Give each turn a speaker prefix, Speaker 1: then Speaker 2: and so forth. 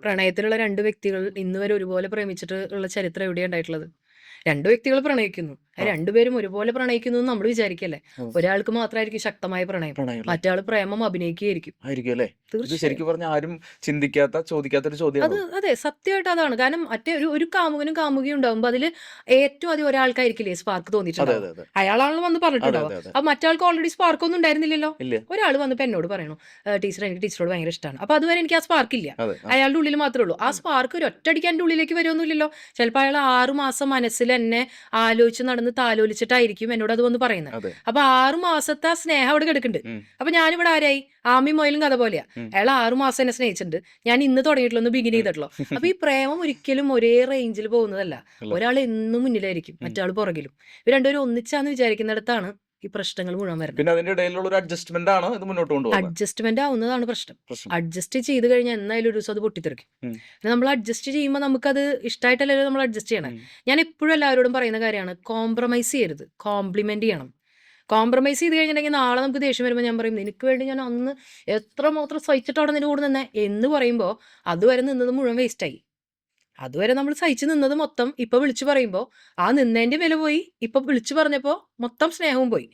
Speaker 1: പ്രണയത്തിലുള്ള 2 വ്യക്തികൾ ഇന്ന് വരെ ഒരുപോലെ പ്രേമിച്ചിട്ട് ഉള്ള ചരിത്രം എവിടെയാ ഉണ്ടായിട്ടുള്ളത്? 2 വ്യക്തികൾ പ്രണയിക്കുന്നു.
Speaker 2: ആ.
Speaker 1: രണ്ടുപേരും ഒരുപോലെ പ്രണയിക്കുന്നു എന്ന് നമ്മൾ വിചാരിക്കല്ലേ?
Speaker 2: ഉം.
Speaker 1: ഒരാൾക്ക് മാത്രമായിരിക്കും ശക്തമായ പ്രണയം.
Speaker 2: പ്രണയം
Speaker 1: മറ്റേ ആള് പ്രേമം അഭിനയിക്കുകയായിരിക്കും.
Speaker 2: ആയിരിക്കും അല്ലേ? ഇത്
Speaker 1: തീർച്ചയായും.
Speaker 2: ശരിക്കും പറഞ്ഞാൽ ആരും ചോദിക്കാത്തൊരു
Speaker 1: അത്
Speaker 2: ചോദ്യമാണ്.
Speaker 1: അതെ സത്യമായിട്ട് അതാണ്. കാരണം മറ്റേ ഒരു കാമുകനും കാമുകിയും ഉണ്ടാവുമ്പോ അതില് ഏറ്റവും അധികം ഒരാൾക്കായിരിക്കില്ലേ സ്പാർക്ക്
Speaker 2: അതെ
Speaker 1: തോന്നിയിട്ടുണ്ടാവുക.
Speaker 2: അതെ അതെ
Speaker 1: അയാളാണല്ലോ വന്ന്
Speaker 2: അതെ
Speaker 1: പറഞ്ഞിട്ടുണ്ടാവുക.
Speaker 2: അതെ അതെ.
Speaker 1: അപ്പൊ മറ്റാൾക്ക് ഓൾറെഡി സ്പാർക്ക് ഒന്നും ഉണ്ടായിരുന്നില്ലല്ലോ.
Speaker 2: ഇല്ല.
Speaker 1: ഒരാൾ വന്നിപ്പോ എന്നോട് പറയണു, ടീച്ചർ എനിക്ക് ടീച്ചറോട് ഭയങ്കര ഇഷ്ടമാണ്. അപ്പൊ അതുവരെ എനിക്ക് ആ സ്പാർക്ക് ഇല്ല.
Speaker 2: അതെ. ആ.
Speaker 1: അയാളുടെ ഉള്ളിൽ മാത്രമേ ഉള്ളൂ. ആ
Speaker 2: ഉം.
Speaker 1: സ്പാർക്ക് ഒരു ഒറ്റയടിക്ക് എൻ്റെ ഉള്ളിലേക്ക് വരുമൊന്നുമില്ലല്ലോ. ചിലപ്പോൾ അയാൾ 6 മാസം മനസ്സിൽ എന്നെ ആലോചിച്ച് നടന്ന് താലോലിച്ചിട്ടായിരിക്കും എന്നോട് അത് വന്ന് പറയുന്നത്.
Speaker 2: അതെ.
Speaker 1: അപ്പൊ 6 മാസത്തെ ആ സ്നേഹം അവിടെ കിടക്കുന്നുണ്ട്.
Speaker 2: ഉം.
Speaker 1: അപ്പൊ ഞാനിവിടെ ആരായി? ആമയും മുയലും കഥ പോലെയാ.
Speaker 2: ഉം.
Speaker 1: അയാൾ 6 മാസം എന്നെ സ്നേഹിച്ചിട്ടുണ്ട്. ഞാൻ ഇന്ന് തുടങ്ങിയിട്ടുള്ള ഒന്ന് ബിഗിൻ
Speaker 2: ഉം.
Speaker 1: ചെയ്തിട്ടുള്ളൂ. അപ്പൊ ഈ പ്രേമം ഒരിക്കലും ഒരേ റേഞ്ചിൽ പോകുന്നതല്ല.
Speaker 2: അല്ല.
Speaker 1: ഒരാൾ എന്നും മുന്നിലായിരിക്കും,
Speaker 2: ഉം.
Speaker 1: മറ്റാൾ പുറകിലും. ഇവർ രണ്ടുപേരും ഒന്നിച്ചാന്ന് വിചാരിക്കുന്നിടത്താണ് ഈ പ്രശ്നങ്ങൾ മുഴുവൻ വരുന്നത്.
Speaker 2: പിന്നെ അതിന്റെ ഇടയിലുള്ള ഒരു അഡ്ജസ്റ്റ്മെന്റ് ആണ് ഇത് മുന്നോട്ട് കൊണ്ടുപോകുന്നത്.
Speaker 1: അഡ്ജസ്റ്റ്മെന്റ് ആവുന്നതാണ് പ്രശ്നം.
Speaker 2: പ്രശ്നം.
Speaker 1: അഡ്ജസ്റ്റ് ചെയ്ത് കഴിഞ്ഞാൽ എന്നായാലും ഒരു ദിവസം അത് പൊട്ടിത്തെറിക്കും.
Speaker 2: ഉം.
Speaker 1: പിന്നെ നമ്മൾ അഡ്ജസ്റ്റ് ചെയ്യുമ്പോൾ നമുക്കത് ഇഷ്ടമായിട്ടല്ലല്ലോ നമ്മൾ അഡ്ജസ്റ്റ് ചെയ്യണം.
Speaker 2: ഉം.
Speaker 1: ഞാൻ എപ്പോഴും എല്ലാവരോടും പറയുന്ന കാര്യമാണ്, കോംപ്രമൈസ് ചെയ്യരുത്, കോംപ്ലിമെന്റ് ചെയ്യണം. കോംപ്രമൈസ് ചെയ്ത് കഴിഞ്ഞിട്ടുണ്ടെങ്കിൽ നാളെ നമുക്ക് ദേഷ്യം വരുമ്പോൾ ഞാൻ പറയും, നിനക്ക് വേണ്ടി ഞാൻ അന്ന് എത്രമാത്രം സഹിച്ചിട്ട് അവിടെ നിന്റെ കൂടെ നിന്നേ എന്ന് പറയുമ്പോൾ അതുവരെ നിന്നത് മുഴുവൻ വേസ്റ്റായി. അതുവരെ നമ്മൾ സഹിച്ചു നിന്നത് മൊത്തം ഇപ്പൊ വിളിച്ചു പറയുമ്പോൾ ആ നിന്നതിന്റെ വില പോയി. ഇപ്പൊ വിളിച്ചു പറഞ്ഞപ്പോൾ മൊത്തം സ്നേഹവും പോയി.